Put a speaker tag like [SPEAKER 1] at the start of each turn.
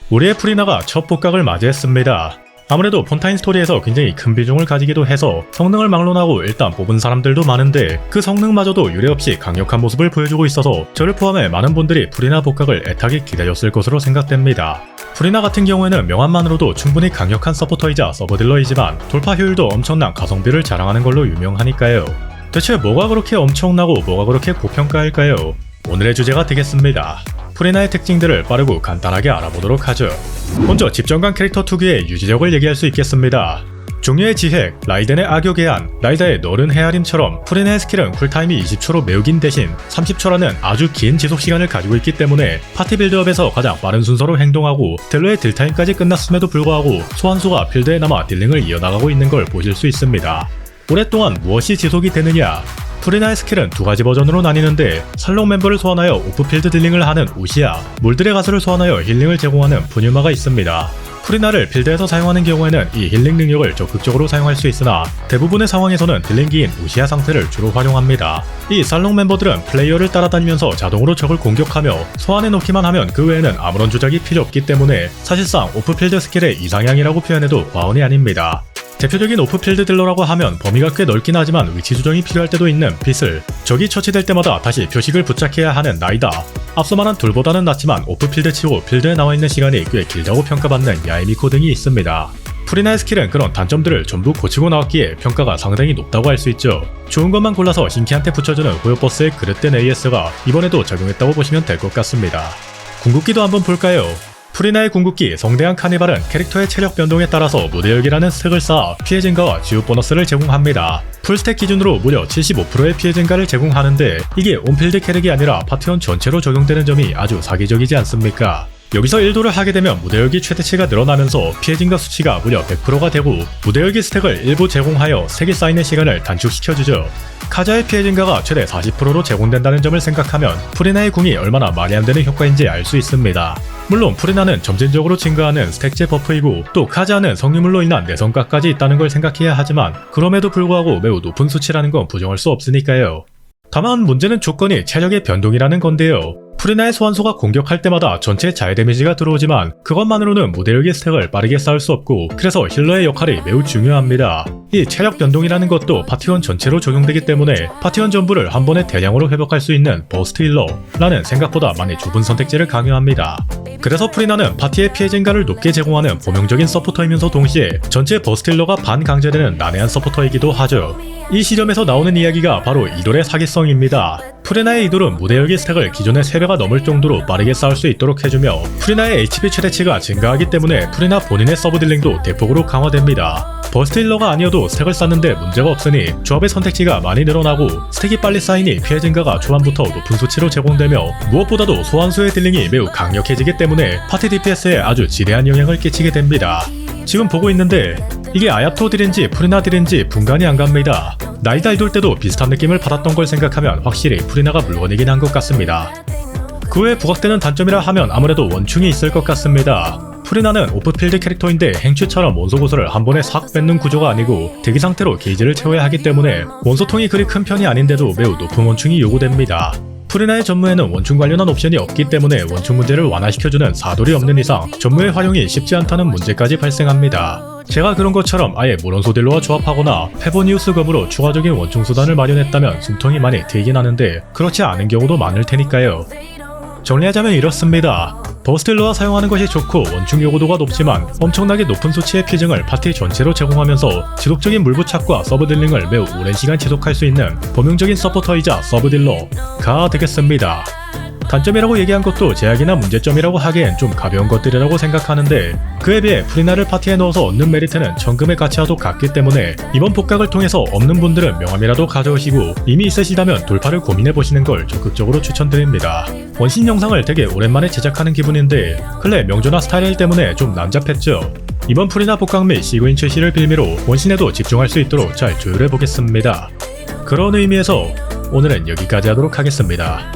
[SPEAKER 1] 우리의 프리나가 첫 복각을 맞이했습니다. 아무래도 폰타인 스토리에서 굉장히 큰 비중을 가지기도 해서 성능을 막론하고 일단 뽑은 사람들도 많은데 그 성능마저도 유례없이 강력한 모습을 보여주고 있어서 저를 포함해 많은 분들이 프리나 복각을 애타게 기다렸을 것으로 생각됩니다. 프리나 같은 경우에는 명함만으로도 충분히 강력한 서포터이자 서버딜러이지만 돌파 효율도 엄청난 가성비를 자랑하는 걸로 유명하니까요. 대체 뭐가 그렇게 엄청나고 뭐가 그렇게 고평가일까요? 오늘의 주제가 되겠습니다. 프리나의 특징들을 빠르고 간단하게 알아보도록 하죠. 먼저 집정관 캐릭터 특유의 유지력을 얘기할 수 있겠습니다. 종류의 지획, 라이덴의 악역 애한, 라이다의 너른 헤아림처럼 프리나의 스킬은 쿨타임이 20초로 매우 긴 대신 30초라는 아주 긴 지속시간을 가지고 있기 때문에 파티 빌드업에서 가장 빠른 순서로 행동하고 딜러의 딜타임까지 끝났음에도 불구하고 소환수가 필드에 남아 딜링을 이어나가고 있는 걸 보실 수 있습니다. 오랫동안 무엇이 지속이 되느냐? 프리나의 스킬은 두 가지 버전으로 나뉘는데 살롱 멤버를 소환하여 오프필드 딜링을 하는 우시아, 몰들의 가수를 소환하여 힐링을 제공하는 푸뉴마가 있습니다. 프리나를 필드에서 사용하는 경우에는 이 힐링 능력을 적극적으로 사용할 수 있으나 대부분의 상황에서는 딜링기인 우시아 상태를 주로 활용합니다. 이 살롱 멤버들은 플레이어를 따라다니면서 자동으로 적을 공격하며 소환해 놓기만 하면 그 외에는 아무런 조작이 필요 없기 때문에 사실상 오프필드 스킬의 이상향이라고 표현해도 과언이 아닙니다. 대표적인 오프필드 딜러라고 하면 범위가 꽤 넓긴 하지만 위치 조정이 필요할 때도 있는 빗을, 적이 처치될 때마다 다시 표식을 부착해야 하는 나이다, 앞서 말한 둘보다는 낫지만 오프필드 치고 필드에 나와있는 시간이 꽤 길다고 평가받는 야이미코 등이 있습니다. 프리나의 스킬은 그런 단점들을 전부 고치고 나왔기에 평가가 상당히 높다고 할 수 있죠. 좋은 것만 골라서 신키한테 붙여주는 호요버스의 그릇된 AS가 이번에도 적용했다고 보시면 될 것 같습니다. 궁극기도 한번 볼까요? 프리나의 궁극기 성대한 카니발은 캐릭터의 체력 변동에 따라서 무대 열기라는 스택을 쌓아 피해 증가와 지우 보너스를 제공합니다. 풀스택 기준으로 무려 75%의 피해 증가를 제공하는데 이게 온필드 캐릭이 아니라 파티원 전체로 적용되는 점이 아주 사기적이지 않습니까? 여기서 1도를 하게 되면 무대 열기 최대치가 늘어나면서 피해 증가 수치가 무려 100%가 되고 무대 열기 스택을 일부 제공하여 스택이 쌓이는 시간을 단축시켜주죠. 카자의 피해 증가가 최대 40%로 제공된다는 점을 생각하면 프리나의 궁이 얼마나 말이 안 되는 효과인지 알 수 있습니다. 물론 프리나는 점진적으로 증가하는 스택제 버프이고 또 카자는 성유물로 인한 내성각까지 있다는 걸 생각해야 하지만 그럼에도 불구하고 매우 높은 수치라는 건 부정할 수 없으니까요. 다만 문제는 조건이 체력의 변동이라는 건데요. 프리나의 소환수가 공격할 때마다 전체 자해 데미지가 들어오지만 그것만으로는 무대열기 스택을 빠르게 쌓을 수 없고 그래서 힐러의 역할이 매우 중요합니다. 이 체력 변동이라는 것도 파티원 전체로 적용되기 때문에 파티원 전부를 한 번에 대량으로 회복할 수 있는 버스트 힐러라는 생각보다 많이 좁은 선택지를 강요합니다. 그래서 프리나는 파티의 피해 증가를 높게 제공하는 범용적인 서포터이면서 동시에 전체 버스트 힐러가 반강제되는 난해한 서포터이기도 하죠. 이 시점에서 나오는 이야기가 바로 이돌의 사기성입니다. 프리나의 이돌은 무대 열기 스택을 기존의 3배가 넘을 정도로 빠르게 쌓을 수 있도록 해주며 프리나의 HP 최대치가 증가하기 때문에 프리나 본인의 서브 딜링도 대폭으로 강화됩니다. 버스트 힐러가 아니어도 스택을 쌓는데 문제가 없으니 조합의 선택지가 많이 늘어나고 스택이 빨리 쌓이니 피해 증가가 초반부터 높은 수치로 제공되며 무엇보다도 소환수의 딜링이 매우 강력해지기 때문에 파티 DPS에 아주 지대한 영향을 끼치게 됩니다. 지금 보고 있는데 이게 아야토 딜인지 프리나 딜인지 분간이 안 갑니다. 나이다 이돌 때도 비슷한 느낌을 받았던 걸 생각하면 확실히 프리나가 물건이긴 한 것 같습니다. 그 외에 부각되는 단점이라 하면 아무래도 원충이 있을 것 같습니다. 프리나는 오프필드 캐릭터인데 행추처럼 원소 고수를 한 번에 싹 뺏는 구조가 아니고 대기 상태로 게이지를 채워야 하기 때문에 원소통이 그리 큰 편이 아닌데도 매우 높은 원충이 요구됩니다. 프리나의 전무에는 원충 관련한 옵션이 없기 때문에 원충 문제를 완화시켜주는 사돌이 없는 이상 전무의 활용이 쉽지 않다는 문제까지 발생합니다. 제가 그런 것처럼 아예 모론소딜러와 조합하거나 페보니우스 검으로 추가적인 원충 수단을 마련했다면 숨통이 많이 트이긴 하는데 그렇지 않은 경우도 많을 테니까요. 정리하자면 이렇습니다. 버스틸러와 사용하는 것이 좋고 원충 요구도가 높지만 엄청나게 높은 수치의 피증을 파티 전체로 제공하면서 지속적인 물부착과 서브딜링을 매우 오랜 시간 지속할 수 있는 범용적인 서포터이자 서브딜러가 되겠습니다. 단점이라고 얘기한 것도 제약이나 문제점이라고 하기엔 좀 가벼운 것들이라고 생각하는데 그에 비해 프리나를 파티에 넣어서 얻는 메리트는 천금의 가치와도 같기 때문에 이번 복각을 통해서 없는 분들은 명함이라도 가져오시고 이미 있으시다면 돌파를 고민해보시는 걸 적극적으로 추천드립니다. 원신 영상을 되게 오랜만에 제작하는 기분인데 근래 명조나 스타일 때문에 좀 난잡했죠. 이번 프리나 복각 및 시그인 출시를 빌미로 원신에도 집중할 수 있도록 잘 조율해보겠습니다. 그런 의미에서 오늘은 여기까지 하도록 하겠습니다.